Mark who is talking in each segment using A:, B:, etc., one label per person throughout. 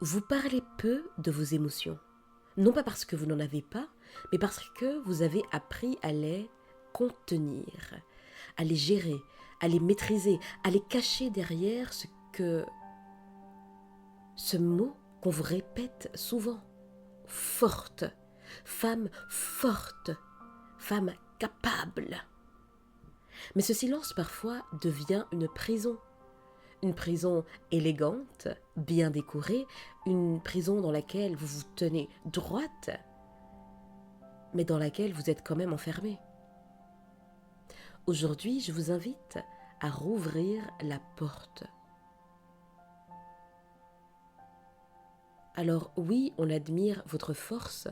A: Vous parlez peu de vos émotions. Non pas parce que vous n'en avez pas, mais parce que vous avez appris à les contenir, à les gérer, à les maîtriser, à les cacher derrière ce mot qu'on vous répète souvent. Forte, forte, femme capable. Mais ce silence parfois devient une prison. Une prison élégante, bien décorée, une prison dans laquelle vous vous tenez droite, mais dans laquelle vous êtes quand même enfermé. Aujourd'hui, je vous invite à rouvrir la porte. Alors oui, on admire votre force,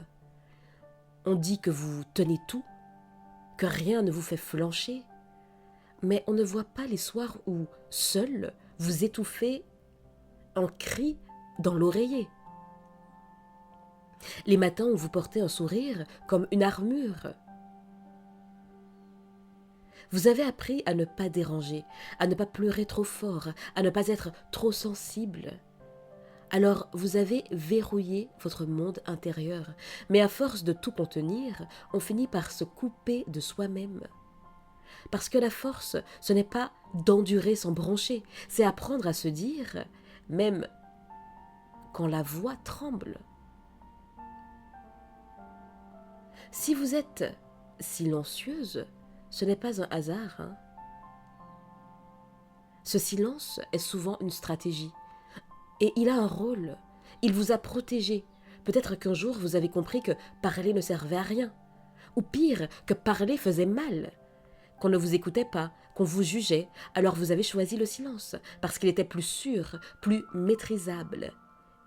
A: on dit que vous tenez tout, que rien ne vous fait flancher, mais on ne voit pas les soirs où, seul, vous étouffez un cri dans l'oreiller. Les matins où vous portez un sourire comme une armure. Vous avez appris à ne pas déranger, à ne pas pleurer trop fort, à ne pas être trop sensible. Alors vous avez verrouillé votre monde intérieur, mais à force de tout contenir, on finit par se couper de soi-même. Parce que la force, ce n'est pas d'endurer sans broncher, c'est apprendre à se dire, même quand la voix tremble. Si vous êtes silencieuse, ce n'est pas un hasard. Ce silence est souvent une stratégie. Et il a un rôle. Il vous a protégé. Peut-être qu'un jour vous avez compris que parler ne servait à rien. Ou pire, que parler faisait mal. Qu'on ne vous écoutait pas, qu'on vous jugeait, alors vous avez choisi le silence, parce qu'il était plus sûr, plus maîtrisable.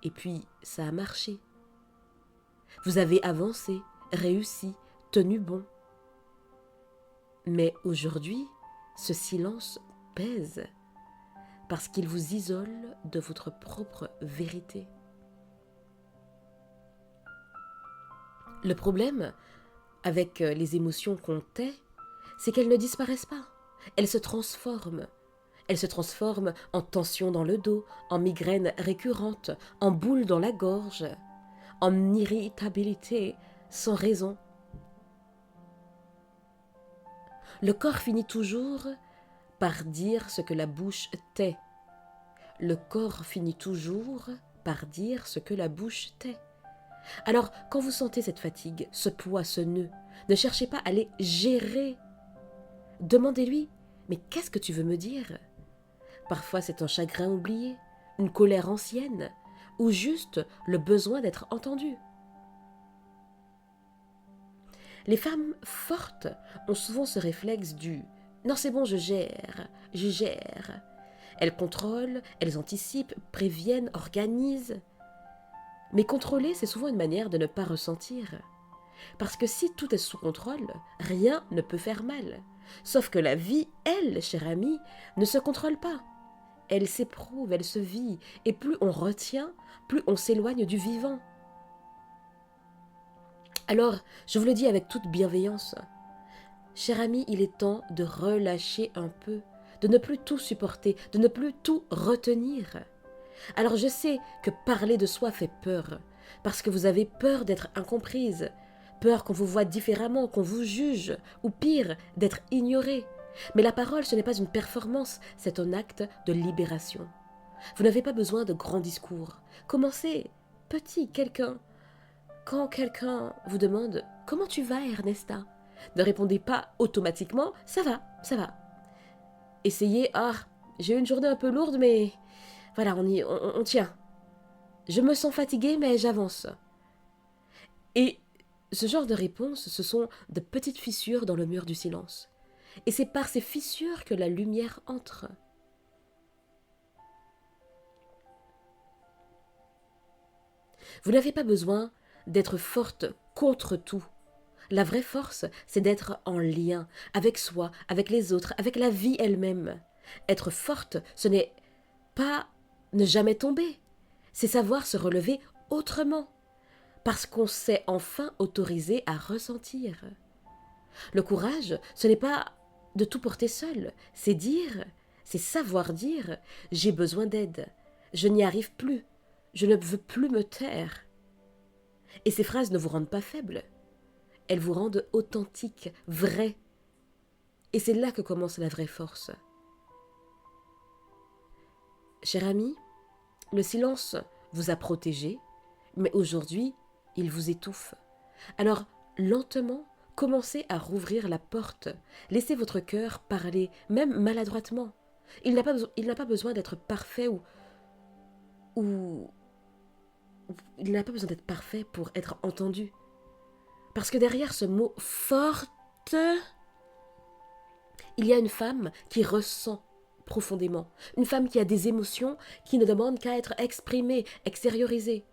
A: Et puis, ça a marché. Vous avez avancé, réussi, tenu bon. Mais aujourd'hui, ce silence pèse, parce qu'il vous isole de votre propre vérité. Le problème avec les émotions qu'on tait, c'est qu'elles ne disparaissent pas. Elles se transforment. Elles se transforment en tension dans le dos, en migraine récurrente, en boule dans la gorge, en irritabilité sans raison. Le corps finit toujours par dire ce que la bouche tait. Le corps finit toujours par dire ce que la bouche tait. Alors, quand vous sentez cette fatigue, ce poids, ce nœud, ne cherchez pas à les gérer. Demandez-lui, mais qu'est-ce que tu veux me dire ? Parfois c'est un chagrin oublié, une colère ancienne, ou juste le besoin d'être entendu. Les femmes fortes ont souvent ce réflexe du « non c'est bon, je gère, je gère ». Elles contrôlent, elles anticipent, préviennent, organisent. Mais contrôler, c'est souvent une manière de ne pas ressentir. Parce que si tout est sous contrôle, rien ne peut faire mal. Sauf que la vie, elle, chère amie, ne se contrôle pas. Elle s'éprouve, elle se vit, et plus on retient, plus on s'éloigne du vivant. Alors, je vous le dis avec toute bienveillance, cher ami, il est temps de relâcher un peu, de ne plus tout supporter, de ne plus tout retenir. Alors je sais que parler de soi fait peur, parce que vous avez peur d'être incomprise, peur qu'on vous voie différemment, qu'on vous juge, ou pire, d'être ignoré. Mais la parole, ce n'est pas une performance, c'est un acte de libération. Vous n'avez pas besoin de grands discours. Commencez petit, Quand quelqu'un vous demande « Comment tu vas, Ernesta ?» ne répondez pas automatiquement « Ça va, ça va ». Essayez « Ah, j'ai eu une journée un peu lourde, mais voilà, on tient. Je me sens fatiguée, mais j'avance. » Et ce genre de réponse, ce sont de petites fissures dans le mur du silence. Et c'est par ces fissures que la lumière entre. Vous n'avez pas besoin d'être forte contre tout. La vraie force, c'est d'être en lien avec soi, avec les autres, avec la vie elle-même. Être forte, ce n'est pas ne jamais tomber, c'est savoir se relever autrement, parce qu'on s'est enfin autorisé à ressentir. Le courage, ce n'est pas de tout porter seul, c'est savoir dire « j'ai besoin d'aide, je n'y arrive plus, Je ne veux plus me taire. Et ces phrases ne vous rendent pas faible. Elles vous rendent authentique, vrai. Et c'est là que commence la vraie force. Cher ami, le silence vous a protégé, mais aujourd'hui, il vous étouffe. Alors, lentement, commencez à rouvrir la porte. Laissez votre cœur parler, même maladroitement. Il n'a pas besoin d'être parfait ou il n'a pas besoin d'être parfait pour être entendu. Parce que derrière ce mot forte, il y a une femme qui ressent profondément, une femme qui a des émotions qui ne demandent qu'à être exprimées, extériorisées.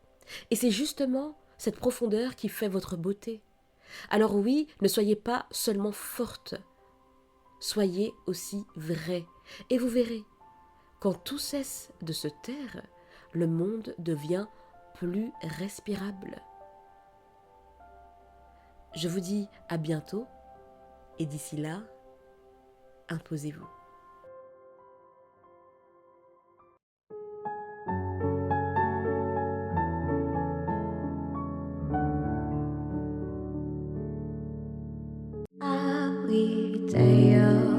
A: Et c'est justement cette profondeur qui fait votre beauté. Alors oui, ne soyez pas seulement forte, soyez aussi vraie. Et vous verrez, quand tout cesse de se taire, le monde devient plus respirable. Je vous dis à bientôt et d'ici là, imposez-vous.
B: Every day